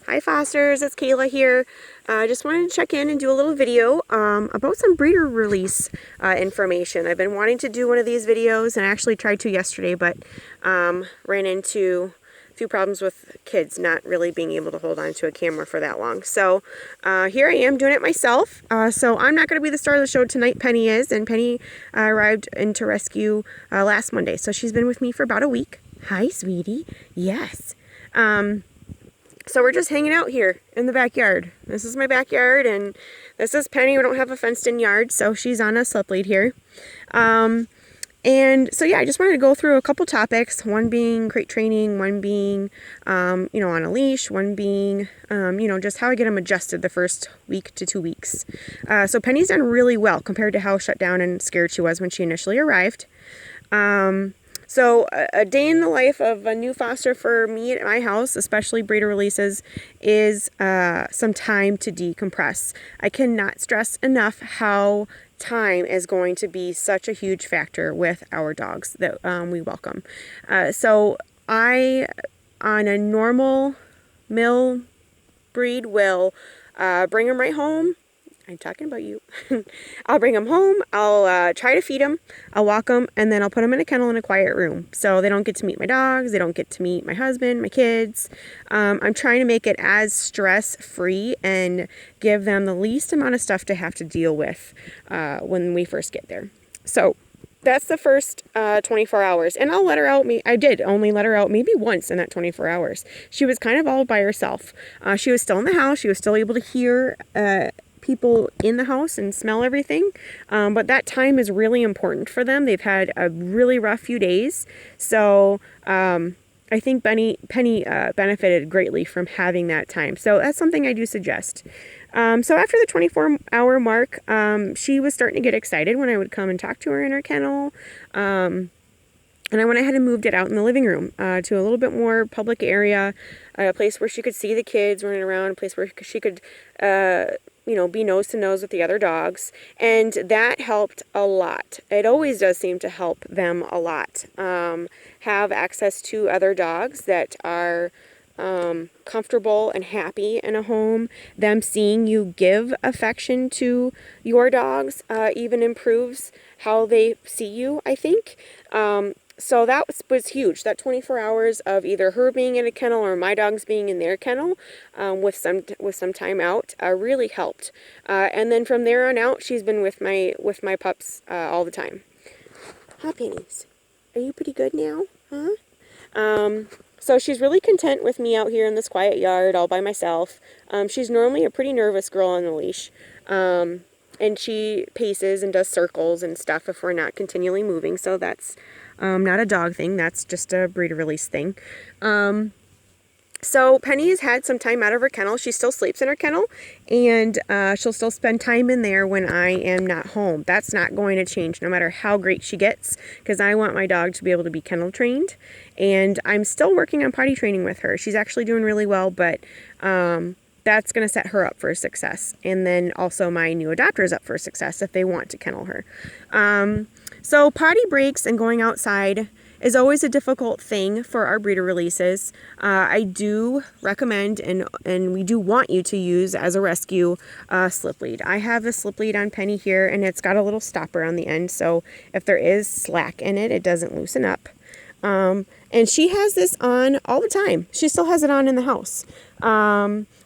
Hi Fosters, it's Kayla here. I just wanted to check in and do a little video about some breeder release information. I've been wanting to do one of these videos and I actually tried to yesterday, but ran into a few problems with kids not really being able to hold on to a camera for that long. So here I am doing it myself. So I'm not going to be the star of the show tonight. Penny is, and Penny arrived into rescue last Monday. So she's been with me for about a week. Hi, sweetie. Yes. So we're just hanging out here in the backyard. This is my backyard, and this is Penny. We don't have a fenced-in yard, so she's on a slip lead here. And so yeah, I just wanted to go through a couple topics. One being crate training, one being, on a leash, one being, just how I get them adjusted the first week to 2 weeks. So Penny's done really well compared to how shut down and scared she was when she initially arrived. So a day in the life of a new foster for me at my house, especially breeder releases, is some time to decompress. I cannot stress enough how time is going to be such a huge factor with our dogs that we welcome. So I, on a normal mill breed, will bring them right home. I'm talking about you. I'll bring them home. I'll try to feed them. I'll walk them, and then I'll put them in a kennel in a quiet room. So they don't get to meet my dogs. They don't get to meet my husband, my kids. I'm trying to make it as stress-free and give them the least amount of stuff to have to deal with when we first get there. So that's the first 24 hours. And I'll let her out. I did only let her out maybe once in that 24 hours. She was kind of all by herself. She was still in the house. She was still able to hear people in the house and smell everything, but that time is really important for them. They've had a really rough few days, so I think Penny benefited greatly from having that time. So that's something I do suggest. So after the 24-hour mark, she was starting to get excited when I would come and talk to her in her kennel. And I went ahead and moved it out in the living room to a little bit more public area, a place where she could see the kids running around, a place where she could be nose to nose with the other dogs. And that helped a lot. It always does seem to help them a lot. Have access to other dogs that are comfortable and happy in a home. Them seeing you give affection to your dogs even improves how they see you, I think. So that was huge. That 24 hours of either her being in a kennel or my dogs being in their kennel with some time out really helped. And then from there on out, she's been with my pups all the time. Huh, Pennies? Are you pretty good now? Huh? So she's really content with me out here in this quiet yard all by myself. She's normally a pretty nervous girl on the leash. And she paces and does circles and stuff if we're not continually moving. So that's not a dog thing. That's just a breeder release thing. So Penny has had some time out of her kennel. She still sleeps in her kennel, and she'll still spend time in there when I am not home. That's not going to change no matter how great she gets, because I want my dog to be able to be kennel trained. And I'm still working on potty training with her. She's actually doing really well, but that's going to set her up for success. And then also my new adopters up for success if they want to kennel her. So potty breaks and going outside is always a difficult thing for our breeder releases. I do recommend and we do want you to use as a rescue slip lead. I have a slip lead on Penny here, and it's got a little stopper on the end, so if there is slack in it, it doesn't loosen up. And she has this on all the time. She still has it on in the house.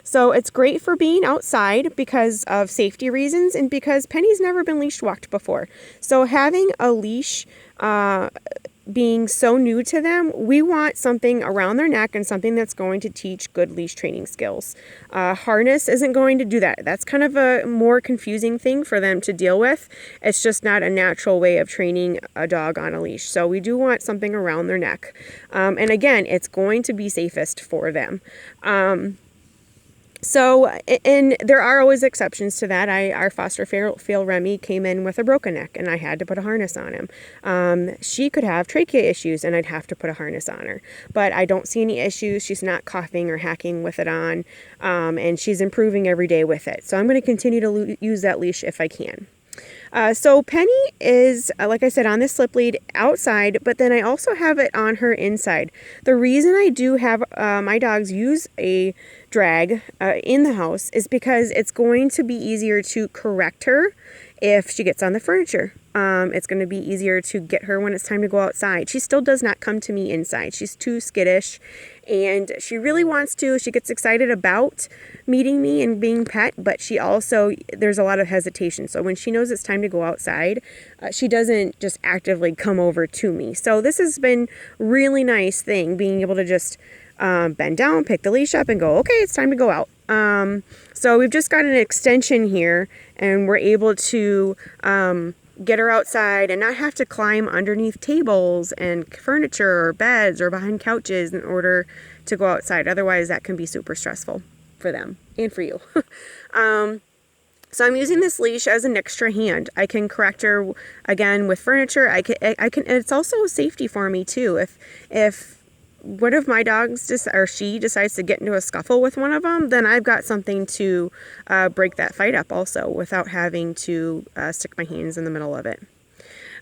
So it's great for being outside because of safety reasons and because Penny's never been leash walked before. So having a leash being so new to them, we want something around their neck and something that's going to teach good leash training skills. Harness isn't going to do that. That's kind of a more confusing thing for them to deal with. It's just not a natural way of training a dog on a leash. So we do want something around their neck. And again, it's going to be safest for them. So, and there are always exceptions to that. Our foster fail Remy came in with a broken neck, and I had to put a harness on him. She could have trachea issues, and I'd have to put a harness on her. But I don't see any issues. She's not coughing or hacking with it on, and she's improving every day with it. So I'm going to continue to use that leash if I can. So Penny is, like I said, on this slip lead outside, but then I also have it on her inside. The reason I do have my dogs use a drag in the house is because it's going to be easier to correct her if she gets on the furniture. It's going to be easier to get her when it's time to go outside. She still does not come to me inside. She's too skittish, and she really wants to. She gets excited about meeting me and being pet, but she also, there's a lot of hesitation. So when she knows it's time to go outside, she doesn't just actively come over to me. So this has been really nice thing, being able to just bend down, pick the leash up, and go, okay, it's time to go out. So we've just got an extension here, and we're able to get her outside and not have to climb underneath tables and furniture or beds or behind couches in order to go outside. Otherwise, that can be super stressful for them and for you. So I'm using this leash as an extra hand. I can correct her again with furniture. I can. It's also a safety for me too. If one of my dogs she decides to get into a scuffle with one of them, then I've got something to break that fight up also without having to stick my hands in the middle of it.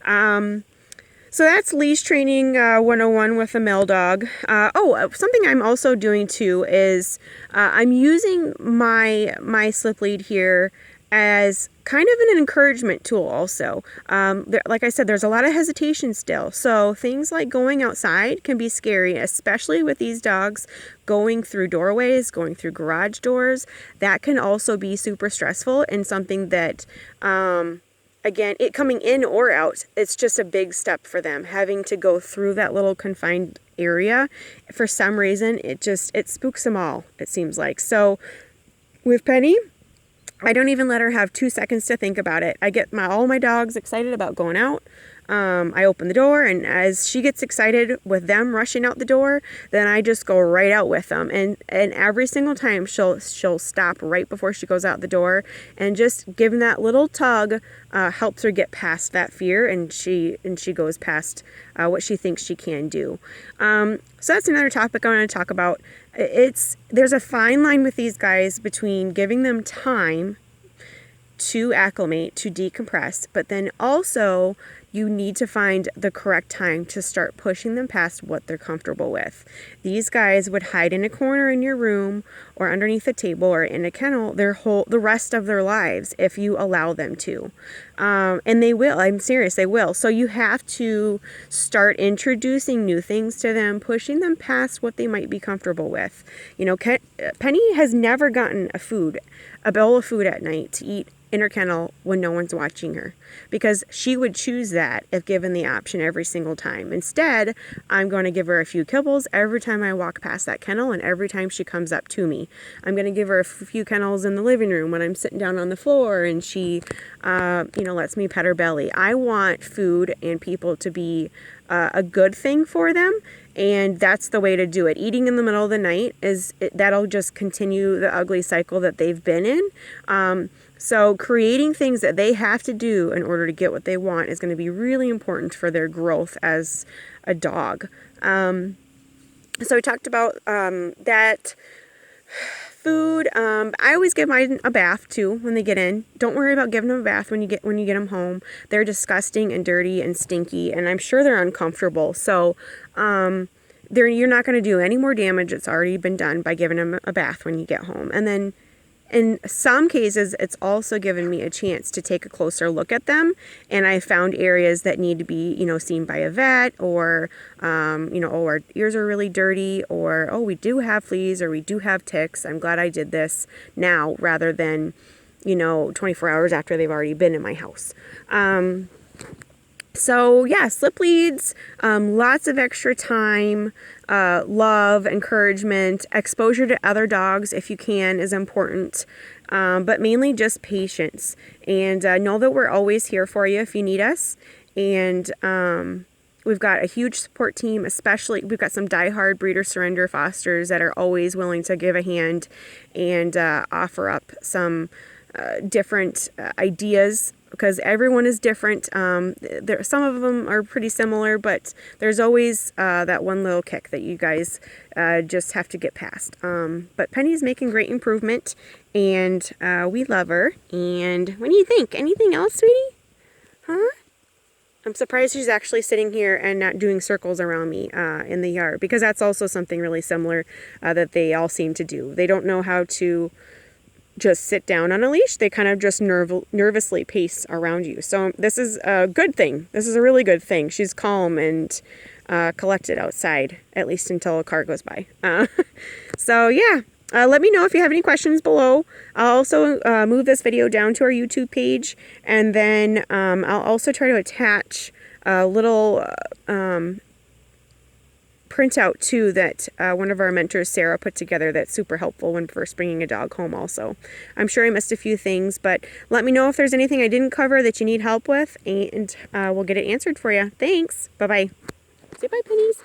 So that's leash training 101 with a male dog. Something I'm also doing too is I'm using my slip lead here as kind of an encouragement tool also. Like I said, there's a lot of hesitation still. So things like going outside can be scary, especially with these dogs going through doorways, going through garage doors. That can also be super stressful, and something that, again, it coming in or out, it's just a big step for them. Having to go through that little confined area, for some reason, it spooks them all, it seems like. So with Penny, I don't even let her have 2 seconds to think about it. I get all my dogs excited about going out. I open the door, and as she gets excited with them rushing out the door, then I just go right out with them. And every single time she'll stop right before she goes out the door, and just giving that little tug helps her get past that fear, and she goes past what she thinks she can do. So that's another topic I want to talk about. There's a fine line with these guys between giving them time to acclimate, to decompress, but then also you need to find the correct time to start pushing them past what they're comfortable with. These guys would hide in a corner in your room or underneath a table or in a kennel the rest of their lives if you allow them to. And they will. I'm serious, they will. So you have to start introducing new things to them, pushing them past what they might be comfortable with. You know, Penny has never gotten a bowl of food at night to eat in her kennel when no one's watching her, because she would choose that if given the option every single time. Instead, I'm going to give her a few kibbles every time I walk past that kennel, and every time she comes up to me. I'm going to give her a few kennels in the living room when I'm sitting down on the floor and she lets me pet her belly. I want food and people to be a good thing for them, and that's the way to do it. Eating in the middle of the night that'll just continue the ugly cycle that they've been in. So creating things that they have to do in order to get what they want is going to be really important for their growth as a dog. So we talked about that food. I always give mine a bath too when they get in. Don't worry about giving them a bath when you get them home. They're disgusting and dirty and stinky, and I'm sure they're uncomfortable. So you're not going to do any more damage. It's already been done by giving them a bath when you get home. And then in some cases, it's also given me a chance to take a closer look at them, and I found areas that need to be, seen by a vet, or, our ears are really dirty, or, we do have fleas, or we do have ticks. I'm glad I did this now rather than, 24 hours after they've already been in my house. So yeah, slip leads, lots of extra time, love, encouragement, exposure to other dogs if you can is important, but mainly just patience. And know that we're always here for you if you need us. And we've got a huge support team, especially we've got some diehard breeder surrender fosters that are always willing to give a hand and offer up some different ideas, because everyone is different. Some of them are pretty similar, but there's always that one little kick that you guys just have to get past. But Penny's making great improvement, and we love her. And what do you think? Anything else, sweetie? Huh? I'm surprised she's actually sitting here and not doing circles around me in the yard, because that's also something really similar that they all seem to do. They don't know how to just sit down on a leash. They kind of just nervously pace around you. So this is a good thing. This is a really good thing. She's calm and collected outside, at least until a car goes by. So yeah. Let me know if you have any questions below. I'll also move this video down to our YouTube page, and then I'll also try to attach a little printout too that one of our mentors, Sarah, put together that's super helpful when first bringing a dog home also. I'm sure I missed a few things, but let me know if there's anything I didn't cover that you need help with, and we'll get it answered for you. Thanks. Bye-bye. Say bye, Pennies.